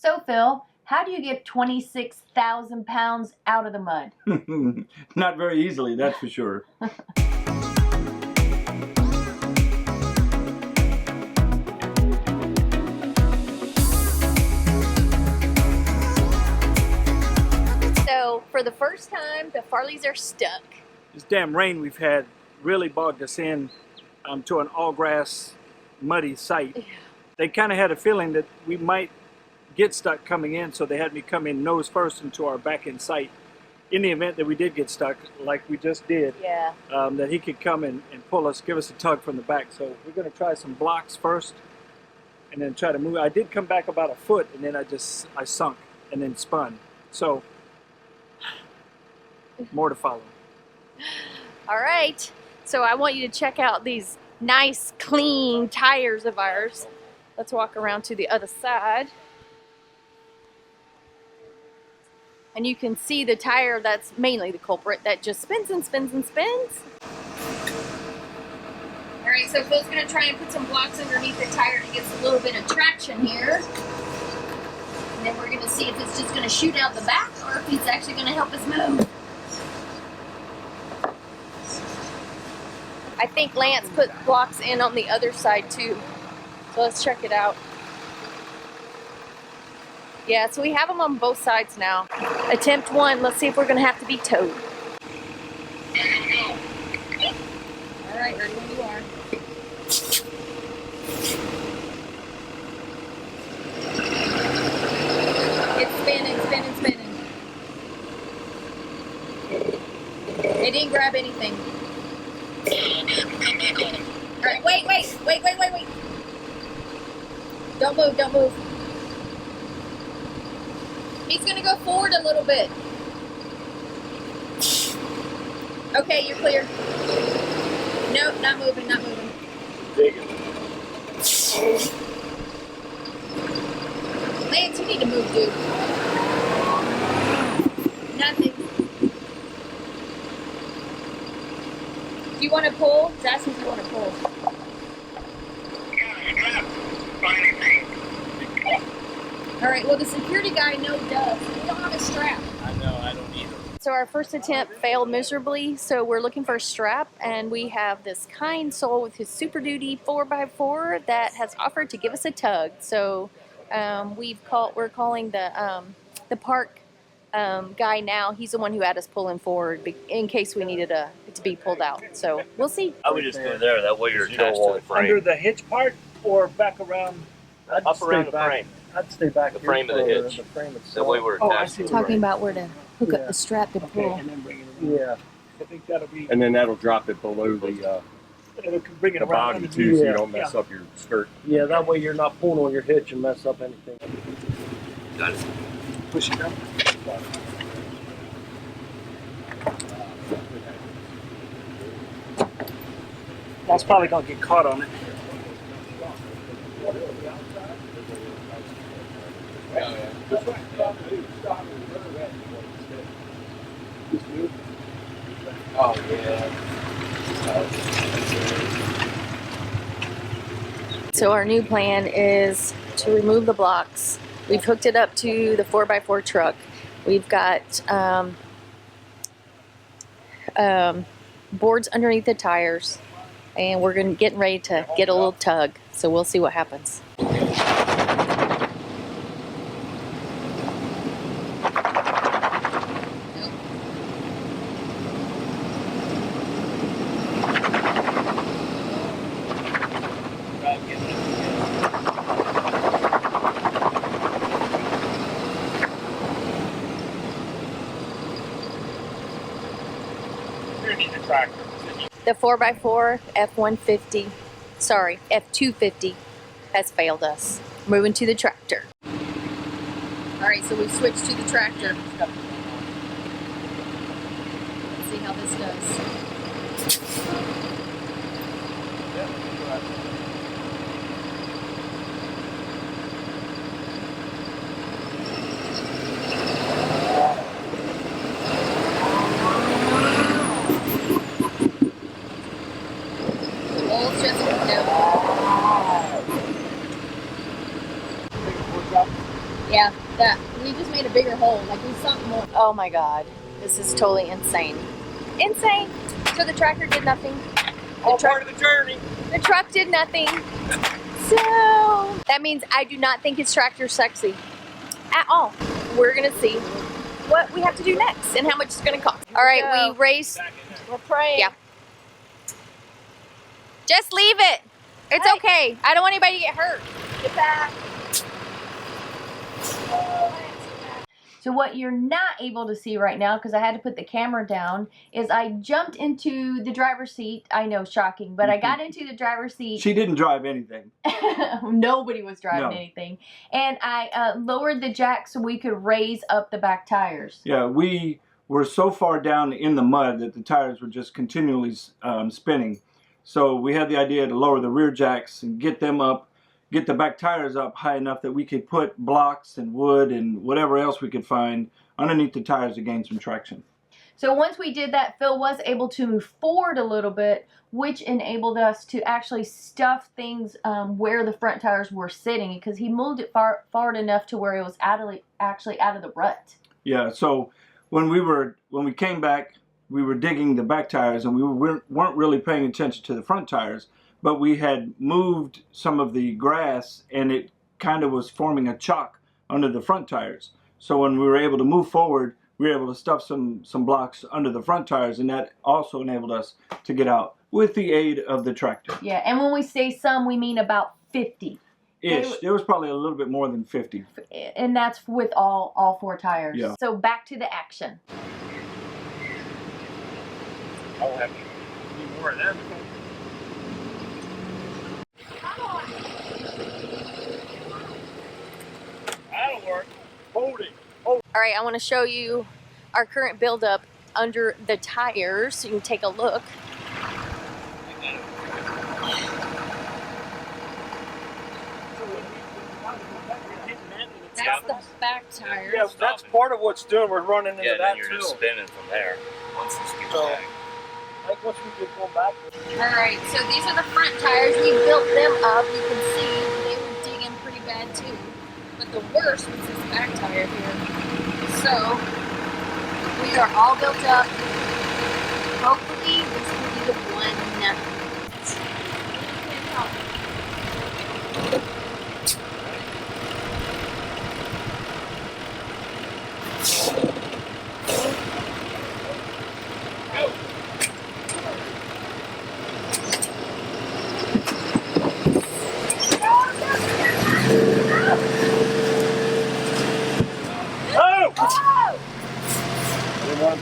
So, Phil, how do you get 26,000 pounds out of the mud? Not very easily, that's for sure. So, for the first time, the Farleys are stuck. This damn rain we've had really bogged us in to an all-grass, muddy site. Yeah. They kind of had a feeling that we might get stuck coming in, so they had me come in nose first into our back-end site. In the event that we did get stuck, like we just did, Yeah. that he could come and pull us, give us a tug from the back. So we're going to try some blocks first, and then try to move. I did come back about a foot, and then I sunk and then spun. So more to follow. All right. So I want you to check out these nice, clean tires of ours. Let's walk around to the other side. And you can see the tire that's mainly the culprit that just spins and spins and spins. All right, so Phil's gonna try and put some blocks underneath the tire to get a little bit of traction here. And then we're gonna see if it's just gonna shoot out the back or if it's actually gonna help us move. I think Lance put blocks in on the other side too. So let's check it out. Yeah, so we have them on both sides now. Attempt one, let's see if we're gonna have to be towed. All right, ready when you are. It's spinning, spinning, spinning. It didn't grab anything. All right, wait. Don't move, don't move. He's gonna go forward a little bit. Okay, you're clear. Nope, not moving, not moving. Lance, you need to move, dude. Nothing. Do you want to pull? He's asking if you want to pull. All right, well, the security guy knows does. We don't have a strap. I know, I don't either. So our first attempt failed miserably, so we're looking for a strap, and we have this kind soul with his Super Duty 4x4 that has offered to give us a tug. So we're calling the park guy now. He's the one who had us pulling forward in case we needed to be pulled out. So we'll see. I would just go there. That way you're attached to the frame. Under the hitch part or back around? Up around the frame. I'd stay back The frame of the hitch. That way we're attached to the Talking frame. about where to hook up the strap to pull. And then bring it around. Yeah. I think that'll be. And then that'll drop it below the It'll bring it around body too, so you don't mess up your skirt. Yeah, that way you're not pulling on your hitch and mess up anything. Got it. Push it down. That's probably gonna get caught on it. Oh yeah. So our new plan is to remove the blocks. We've hooked it up to the 4x4 truck. We've got boards underneath the tires, and we're getting ready to get a little tug. So we'll see what happens. The 4x4 F-150, sorry, F-250 has failed us. Moving to the tractor. All right, so we've switched to the tractor. Let's see how this does. Yeah. Yeah, that we just made a bigger hole. Like we sunk more. Oh my God, this is totally insane. Insane. So the tractor did nothing. All part of the journey. The truck did nothing. So that means I do not think his tractor's sexy at all. We're gonna see what we have to do next and how much it's gonna cost. All right, we raised. We're praying. Yeah. Just leave it. It's okay. I don't want anybody to get hurt. Get back. So what you're not able to see right now, because I had to put the camera down, is I jumped into the driver's seat. I know, shocking, but I got into the driver's seat. She didn't drive anything. Nobody was driving anything. And I lowered the jack so we could raise up the back tires. Yeah, we were so far down in the mud that the tires were just continually spinning. So we had the idea to lower the rear jacks and get them up, get the back tires up high enough that we could put blocks and wood and whatever else we could find underneath the tires to gain some traction. So once we did that, Phil was able to move forward a little bit, which enabled us to actually stuff things where the front tires were sitting, because he moved it forward enough to where it was actually out of the rut. Yeah, so when we came back, we were digging the back tires and we weren't really paying attention to the front tires, but we had moved some of the grass and it kind of was forming a chalk under the front tires. So when we were able to move forward, we were able to stuff some blocks under the front tires, and that also enabled us to get out with the aid of the tractor. Yeah, and when we say some, we mean about 50. Ish. There was probably a little bit more than 50. And that's with all four tires. Yeah. So back to the action. I'll have any more of them. That'll work. Hold it. All right, I want to show you our current buildup under the tires so you can take a look. That's the back tire. Yeah, that's part of what's doing. We're running into Yeah, that then you're too. just spinning from there. Once this gets So, back. like once we get pulled back. All right, so these are the front tires. We built them up. You can see they were digging pretty bad too. But the worst was this back tire here. So we are all built up. Hopefully this will be the one.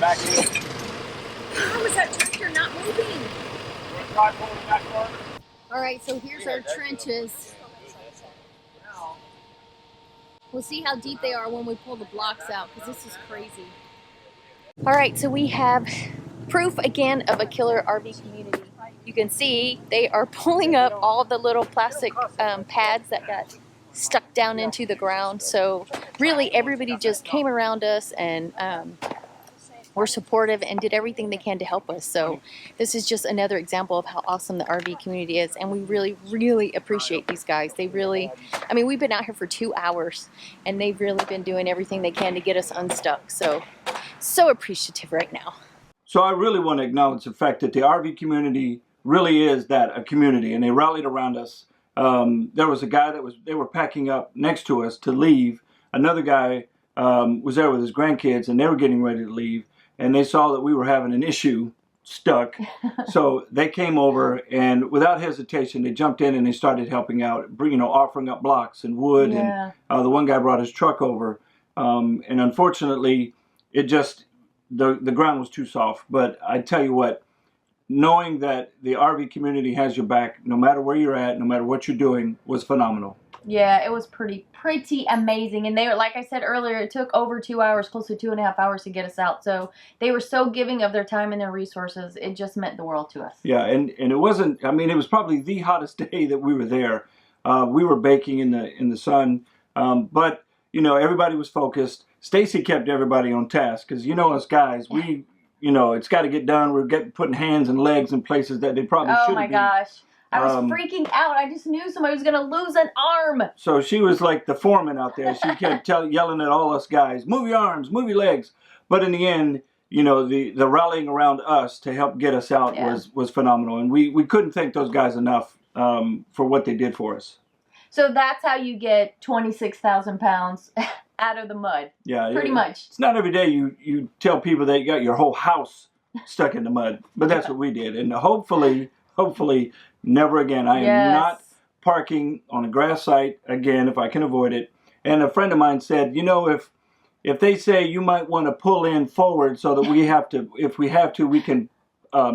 Back in. How is that tractor not moving? All right, so here's our trenches. We'll see how deep they are when we pull the blocks out, because this is crazy. All right, so we have proof again of a killer RV community. You can see they are pulling up all the little plastic pads that got stuck down into the ground. So really everybody just came around us and were supportive and did everything they can to help us. So this is just another example of how awesome the RV community is, and we really, really appreciate these guys. They really, I mean, we've been out here for 2 hours, and they've really been doing everything they can to get us unstuck. So appreciative right now. So I really want to acknowledge the fact that the RV community really is a community, and they rallied around us. There was a guy they were packing up next to us to leave. Another guy was there with his grandkids, and they were getting ready to leave. And they saw that we were having an issue, stuck. So they came over, and without hesitation, they jumped in and they started helping out, offering up blocks and wood. Yeah. And the one guy brought his truck over. And unfortunately, it just, the ground was too soft. But I tell you what, knowing that the RV community has your back, no matter where you're at, no matter what you're doing, was phenomenal. Yeah, it was pretty amazing. And they were, like I said earlier, it took over 2 hours, close to 2.5 hours to get us out. So they were so giving of their time and their resources. It just meant the world to us. Yeah, and it wasn't, I mean, it was probably the hottest day that we were there. We were baking in the sun, but, everybody was focused. Stacy kept everybody on task because, us guys, we, it's got to get done. We're putting hands and legs in places that they probably shouldn't be. Oh my gosh. I was freaking out. I just knew somebody was going to lose an arm. So she was like the foreman out there. She kept yelling at all us guys, move your arms, move your legs. But in the end, you know, the rallying around us to help get us out was phenomenal. And we couldn't thank those guys enough for what they did for us. So that's how you get 26,000 pounds out of the mud. Yeah. Pretty much. It's not every day you tell people that you got your whole house stuck in the mud. But that's what we did. And hopefully, never again. I am not parking on a grass site again if I can avoid it. And a friend of mine said, you know, if they say you might want to pull in forward so that we have to, if we have to, we can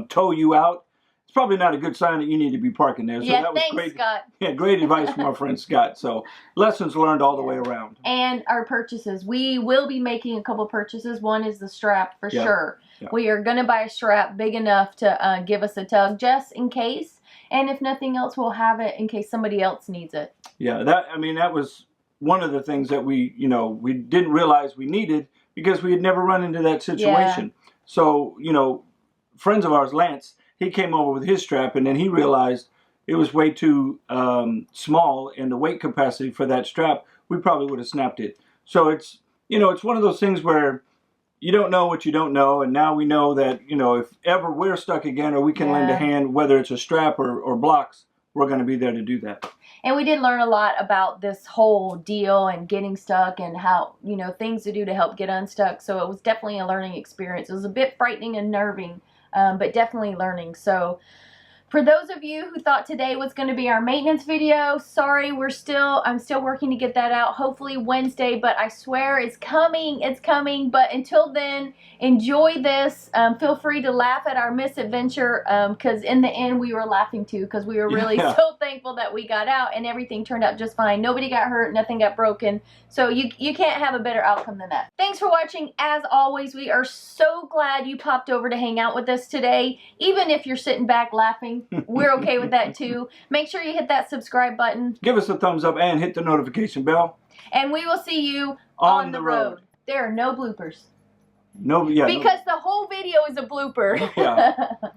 tow you out. It's probably not a good sign that you need to be parking there. So that was thanks, great, Scott. Yeah, great advice from our friend Scott. So lessons learned all the way around. And our purchases. We will be making a couple purchases. One is the strap for sure. Yeah. We are going to buy a strap big enough to give us a tug just in case. And if nothing else, we'll have it in case somebody else needs it. Yeah, that was one of the things that we didn't realize we needed because we had never run into that situation. Yeah. So, friends of ours, Lance, he came over with his strap and then he realized it was way too small and the weight capacity for that strap, we probably would have snapped it. So it's one of those things where you don't know what you don't know, and now we know that, if ever we're stuck again or we can lend a hand, whether it's a strap or blocks, we're going to be there to do that. And we did learn a lot about this whole deal and getting stuck and how, things to do to help get unstuck. So it was definitely a learning experience. It was a bit frightening and nerving, but definitely learning. So for those of you who thought today was going to be our maintenance video, sorry, I'm still working to get that out, hopefully Wednesday, but I swear it's coming, but until then, enjoy this. Feel free to laugh at our misadventure, because in the end, we were laughing too, because we were really so thankful that we got out and everything turned out just fine. Nobody got hurt, nothing got broken, so you can't have a better outcome than that. Thanks for watching. As always, we are so glad you popped over to hang out with us today, even if you're sitting back laughing. We're okay with that too. Make sure you hit that subscribe button. Give us a thumbs up and hit the notification bell. And we will see you on the road. There are no bloopers. Because the whole video is a blooper. Yeah.